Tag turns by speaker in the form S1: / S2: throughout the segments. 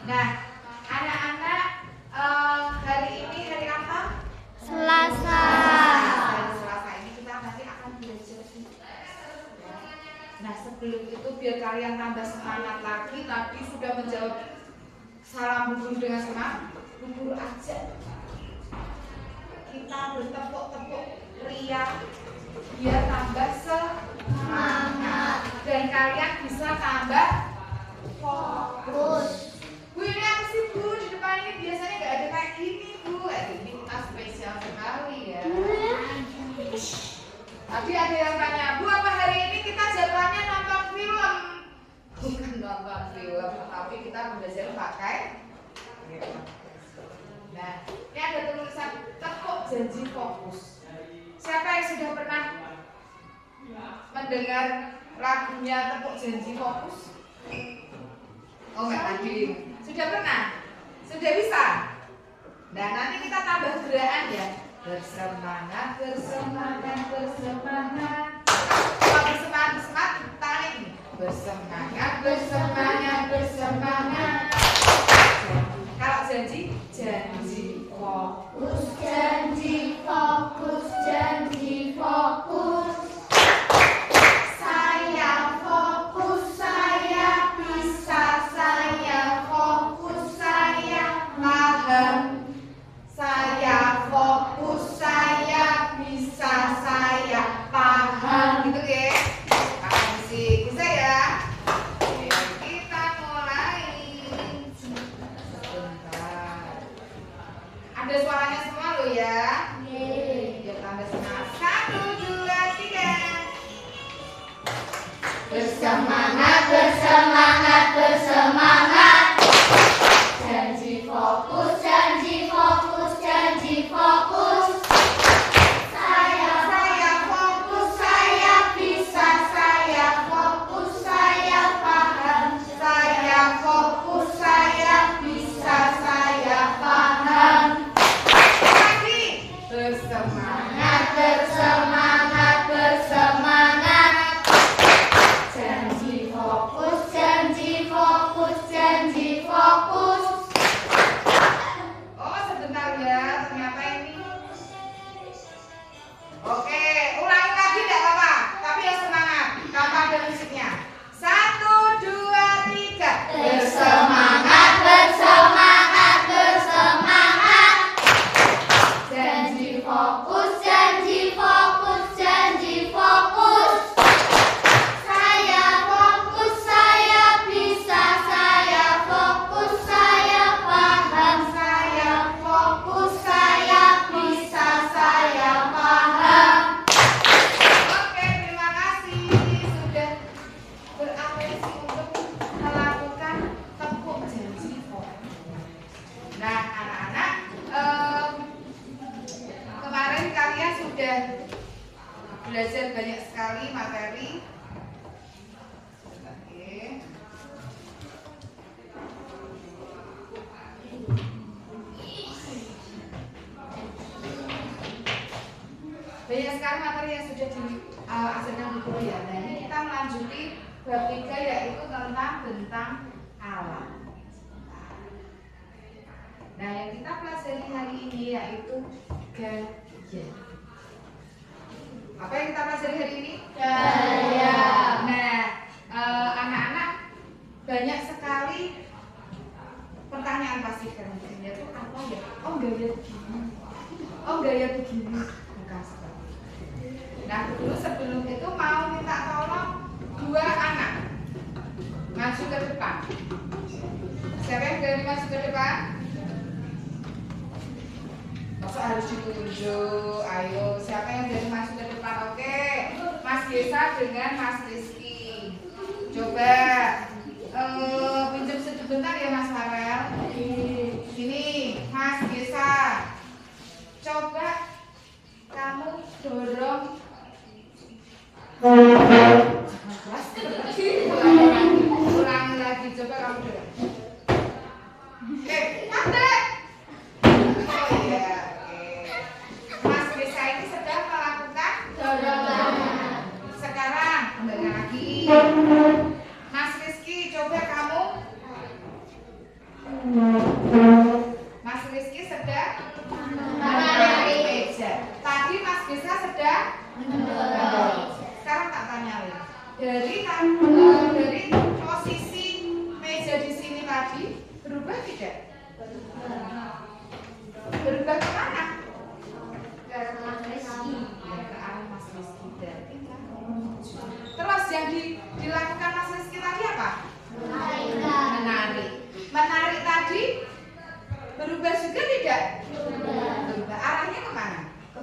S1: Nah, anak-anak, hari ini hari apa?
S2: Selasa.
S1: Hari Selasa ini kita nanti akan belajar. Nah, sebelum itu biar kalian tambah semangat lagi, tadi sudah menjawab salam Bu Guru dengan semangat. Bu Guru aja. Kita bertepuk-tepuk riang biar tambah semangat dan kalian bisa tambah fokus. Bu, ini apa sih Bu? Di depan ini biasanya nggak ada kayak gini Bu. Ini kita spesial sekali ya. Tadi ada yang tanya, Bu, apa hari ini kita jadwalnya nonton film? Bukan nonton film, tapi kita belajar pakai. Nah, ini ada tulisan tepuk janji fokus. Siapa yang sudah pernah mendengar lagunya tepuk janji fokus? Oh enggak tadi. Sudah pernah? Sudah bisa? Nah, nanti kita tambah gerakan ya. Bersemangat, bersemangat, bersemangat. Kalau bersemangat, tarik ini. Bersemangat, bersemangat, bersemangat. Kalau janji, janji fokus, janji fokus, janji fokus. Saya fokus, saya bisa, saya fokus, saya paham. Saya fokus, saya bisa, saya paham. Gitu ya. Paham sih, bisa ya? Oke, kita mulai. Sebentar. Ada suaranya semua loh ya. Biar tambah semangat. 1, 2, 3. Bersemangat, bersemangat, bersemangat. Janji fokus, janji fokus, janji fokus. Saya fokus, saya bisa, saya fokus, saya paham. Saya fokus, saya bisa, saya paham. Lagi. Bersemangat, bersemangat, bersemangat. Janji fokus, janji fokus, janji fokus. Oh, sebentar ya, ternyata ini. Oke, ulangi lagi enggak apa-apa, tapi yang semangat. Tanpa ada musiknya. 1, 2, 3. Bersemangat, bersemangat, bersemangat. Janji fokus, janji fokus, janji fokus. Saya fokus, saya bisa, saya fokus, saya paham. Saya fokus, saya bisa, saya paham. Oke, terima kasih sudah beratensi untuk melakukan tepuk janji fokus. Nah, anak-anak, kemarin kalian sudah belajar banyak sekali materi. Oke. Banyak sekali materi yang sudah diajarkan di guru ya. Nah, ini kita melanjuti bab 3 yaitu tentang bentang alam. Nah, yang kita pelajari hari ini yaitu gaya. Apa yang kita pelajari hari ini? Gaya. Nah, anak-anak banyak sekali pertanyaan pasti kan itu apa ya? Oh, gaya begini. Oh, gaya begini. Bukan seperti itu. Nah, dulu sebelum itu mau minta tolong 2 anak maju ke depan. Siapa yang berani maju ke depan? Masa harus ditunjuk? Ayo, siapa yang berani maju ke depan? Oke, Mas Gesa dengan Mas Rizky. Coba pinjam sebentar ya Mas Farel. Sini, Mas Gesa. Coba kamu dorong. Ulangi lagi, coba kamu dorong. Pandai. Oh iya, oke. Mas Gesa ini sedang melakukan dorongan. Sekarang kembali lagi. Mas Rizky, coba kamu Berubah tidak? Berubah kemana? Ke arah Mas Rizky. Terus yang dilakukan Mas Rizky tadi apa? Menarik. Menarik tadi berubah juga tidak? Berubah. Arahnya kemana? Ke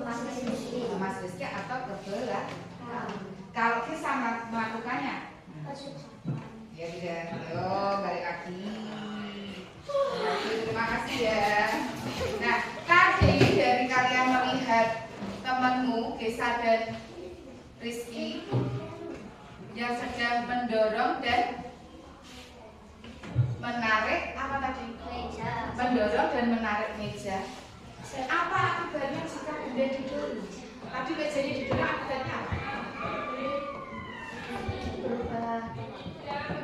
S1: Mas Rizky atau ke belakang. Kalau kita melakukannya? Ya tidak. Ayo balik lagi. Terima kasih ya. Nah, tadi dari kalian melihat temanmu Gesa dan Rizky yang sedang mendorong dan menarik apa tadi? Meja. Mendorong dan menarik meja. Apa akibatnya jika benda didorong? Tadi mejanya didorong, akibatnya apa?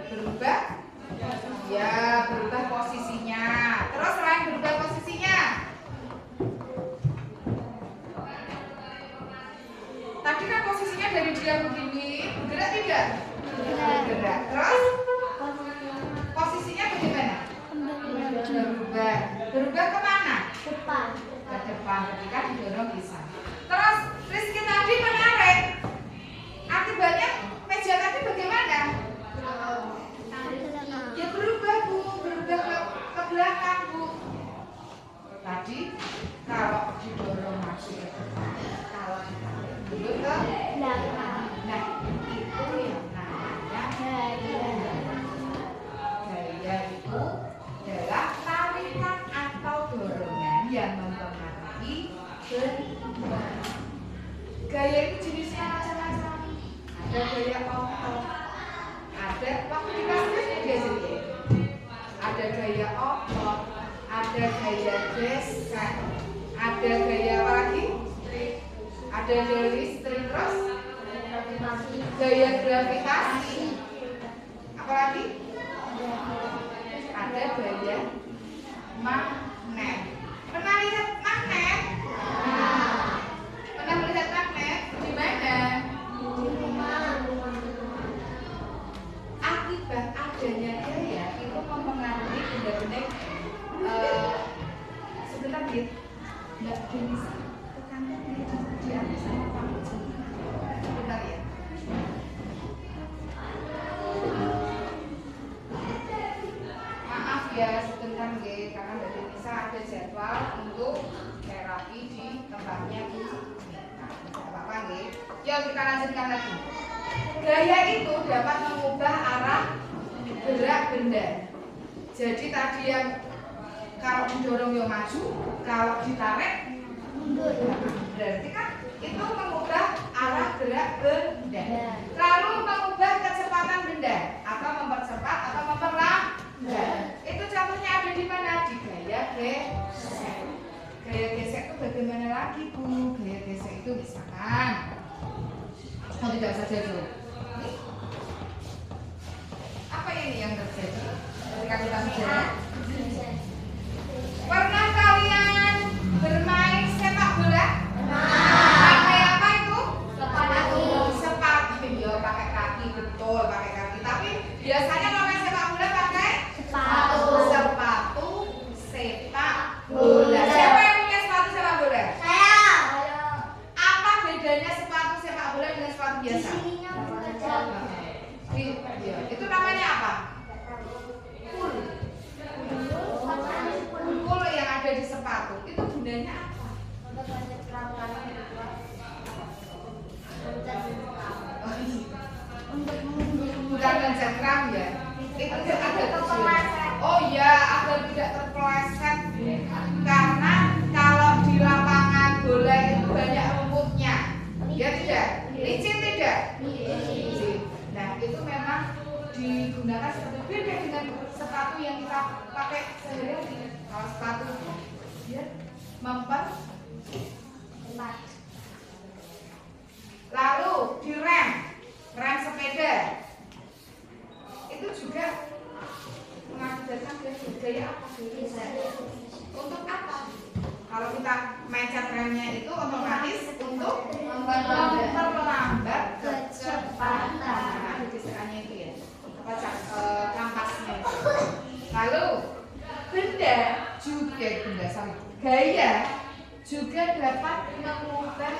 S1: Berubah? Ya, berubah posisinya. Terus selain berubah posisinya, tadi kan posisinya dari dia begini, bergerak tidak? Bergerak. Terus posisinya bagaimana? Berubah. Berubah kemana? Depan. Ke depan. Ketika didorong bisa. Terus Rizky tadi menarik. Akibatnya meja tadi bagaimana? Ya berubah Bu, berubah ke belakang Bu. Tadi kalau didorong masuk ke depan, kalau ditarik dulu ke belakang. Nah itu yang namanya gaya. Gaya itu adalah tarikan atau dorongan yang mempengaruhi benda. Gaya itu jenisnya macam-macam. Ada gaya otot. Ada waktu kita sendiri biasanya. Ada gaya otot, ada gaya gesek, ada gaya apa lagi? Ada dari string, terus gaya gravitasi. Apa lagi? Ada gaya magnet. Pernah lihat magnet? Pernah melihat magnet? Di mana? Akibat adanya gaya itu mempengaruhi benda-benda. Sebentar gitu, nggak bisa ke kantor dia sama kamu. Sebentar ya. Maaf ya sebentar gitu, karena dari bisa ada jadwal untuk terapi di tempatnya di. Nah, tidak apa-apa gitu. Yuk kita lanjutkan lagi. Gaya itu dapat mengubah arah gerak benda. Jadi tadi yang kalau didorong ya maju, kalau ditarik mundur. Berarti kan itu mengubah arah gerak benda. Lalu mengubah kecepatan benda atau mempercepat atau memperlambat. Itu contohnya ada di mana? Di gaya gesek. Gaya gesek itu bagaimana lagi Bu? Gaya gesek itu misalkan, oh tidak saja dulu. Apa ini yang terjadi ketika kita bicara? Pernah kalian bermain sepak bola? Pakai apa itu? Sepatu. Sepatu. Ya pakai kaki, betul pakai kaki. Tapi biasanya kalau main sepak bola pakai sepatu. Sepatu sepak bola. Siapa yang punya sepatu sepak bola? Saya. Apa bedanya sepatu sepak bola dengan sepatu biasa? Itu namanya apa? Pul yang ada di sepatu itu gunanya apa? Bukan mencengkram ya? Itu ada terpeleset. Oh ya, agar tidak terpeleset. Karena kalau di lapangan bola itu banyak rumputnya. Ya tidak? Licin tidak? Licin. Nah itu memang digunakan seperti beda dengan sepatu yang kita pakai sehari-hari. Kalau sepatu dia mempercepat. Lalu di rem sepeda itu juga mengakibatkan gaya apa? Untuk apa? Kalau kita mencet remnya itu otomatis untuk memperlambat kecepatan. Ada gesekannya itu ya, kampasnya itu. Lalu Gaya juga dapat mengubah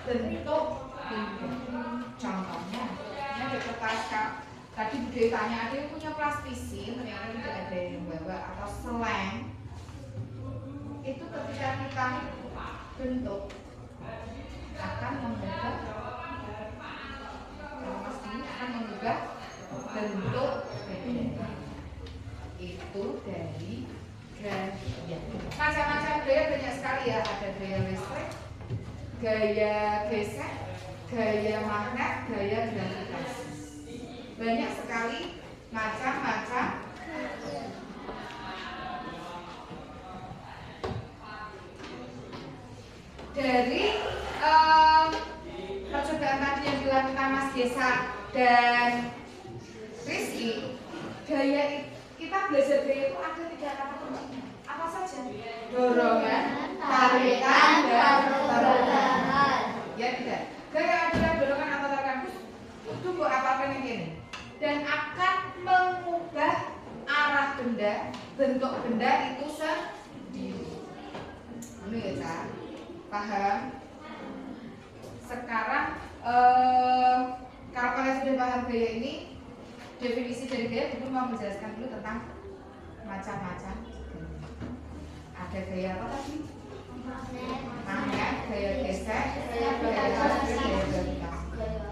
S1: bentuk benda. Contohnya, ini ada kertas tadi Bude tanya ada yang punya plastisin, ternyata tidak ada yang bawa atau seleng. Itu ketika kita bentuk akan mengubah bentuk benda. Itu dari gaya. Macam-macam gaya banyak sekali ya. Ada gaya listrik, gaya gesek, gaya magnet, gaya gravitasi. Banyak sekali macam-macam. Dari percobaan tadi yang dilakukan Mas Desa dan Rizky, gaya kita belajar gaya itu ada 3 kata kuncinya. Apa saja? Dorongan, tarikan, dan tekanan. Ya tidak. Gaya adalah dorongan atau tarikan. Itu buat apa ini? Dan akan mengubah arah benda, bentuk benda itu sendiri. Ini ya, Cak. Paham? Sekarang kalau kalian sudah paham gaya ini, definisi dari gaya, dulu mau menjelaskan dulu tentang macam-macam. Ada gaya apa tadi? Magnet, gaya gesek, gaya gravitasi.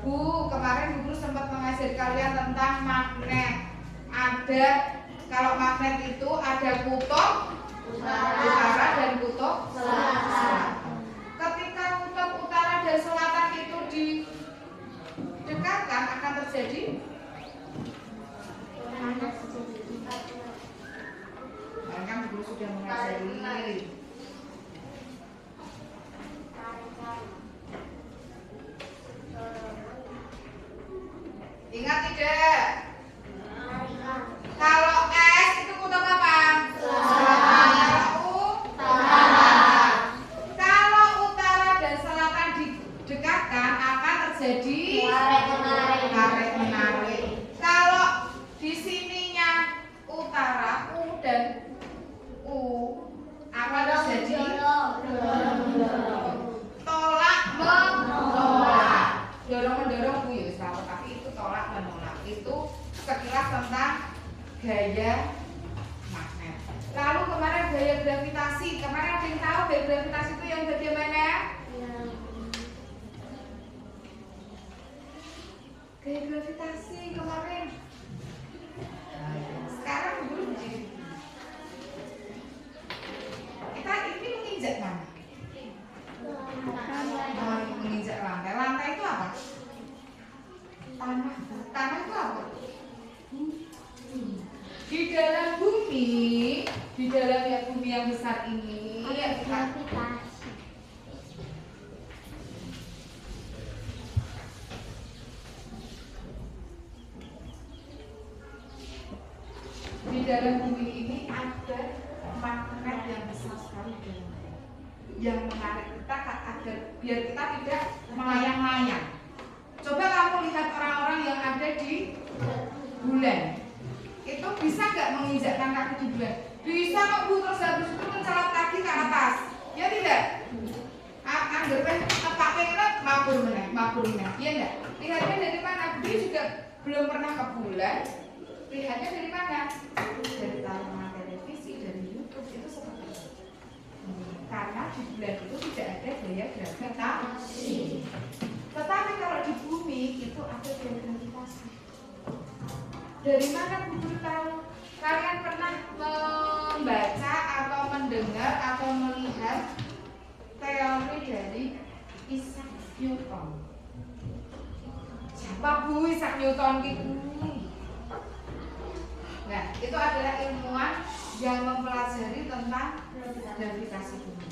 S1: Bu, kemarin Bu Guru sempat mengajar kalian tentang magnet. Ada, kalau magnet itu ada kutub utara dan kutub selatan. Ketika kutub utara dan selatan itu didekatkan akan terjadi kan Guru sudah mengajari. Ingat tidak? Kalau S itu kutub apa? Selatan. Kalau U utara. Kalau utara dan selatan didekatkan akan terjadi tarik-menarik. Kalau di sininya utara U dan U akan terjadi tolak menolak. Dorong mendorong Bu ya tahu, tapi itu tolak menolak. Itu sekilas tentang gaya magnet. Lalu kemarin gaya gravitasi. Kemarin ada yang tahu gaya gravitasi itu yang bagaimana? Gaya gravitasi kemarin. Sekarang dulu kita ini menginjak mana? Menginjak lantai. Lantai itu apa? Tanah. Tanah itu apa? Di dalam bumi, di dalam bumi yang besar ini gravitasi. Di dalam bumi ini ada magnet yang besar sekali yang menarik kita agar biar kita tidak melayang-layang. Coba kamu lihat orang-orang yang ada di bulan, itu bisa nggak menginjakkan kaki di bulan? Bisa kok Bu, terus habis itu mencelat kaki ke atas, ya tidak? Anggapan tepak pengen mabur meneh, iya enggak? Lihatnya dari mana? Dia juga belum pernah ke bulan. Lihatnya dari mana? Dari tayangan televisi, dari YouTube, itu seperti itu. Karena di bulan itu tidak ada gaya gravitasi. Tetapi kalau di bumi itu ada gaya gravitasi. Dari mana Bu Guru tahu? Kalian pernah membaca atau mendengar atau melihat teori dari Isaac Newton? Siapa Bu Isaac Newton itu? Nah, itu adalah ilmuwan yang mempelajari tentang gravitasi bumi.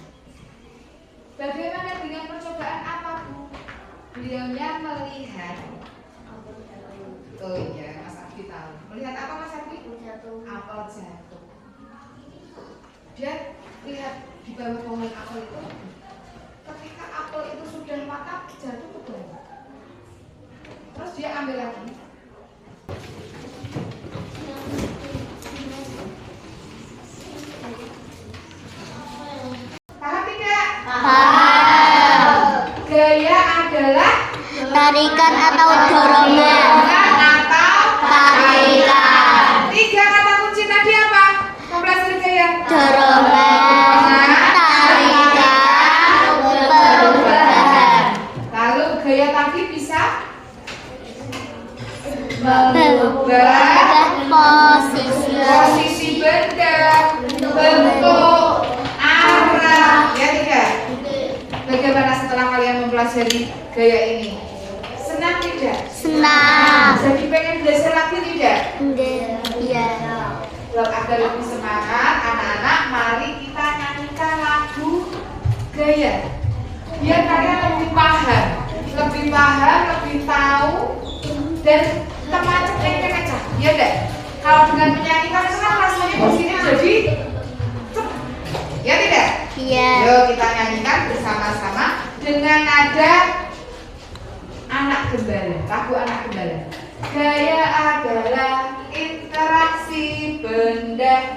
S1: Bagaimana dengan percobaan apa Bu? Beliaunya melihat, oh iya Mas Abdi tahu. Melihat apa Mas Abdi? Apel jatuh. Dia lihat di bawah pohon apel itu, ketika apel itu sudah matang jatuh ke bawah. Terus dia ambil lagi.
S2: Tarikan atau dorongan. Tarikan.
S1: 3 kata kunci tadi apa? Mempelajari gaya.
S2: Dorongan, tarikan, perubahan.
S1: Lalu gaya tadi bisa
S2: Berubah
S1: posisi benda, bentuk, arah. Ya tidak? Bagaimana setelah kalian mempelajari gaya ini? Senang tidak?
S2: Senang.
S1: Jadi pengen belajar lagi tidak?
S2: Iya.
S1: Agar lebih semangat, anak-anak, mari kita nyanyikan lagu gaya. Biar kalian lebih paham, lebih tahu, dan termacet aja. Ya enggak? Kalau dengan menyanyikan itu kan rasanya di sini jadi ya tidak?
S2: Iya.
S1: Yuk kita nyanyikan bersama-sama dengan nada anak gembala, lagu anak gembala. Gaya adalah interaksi benda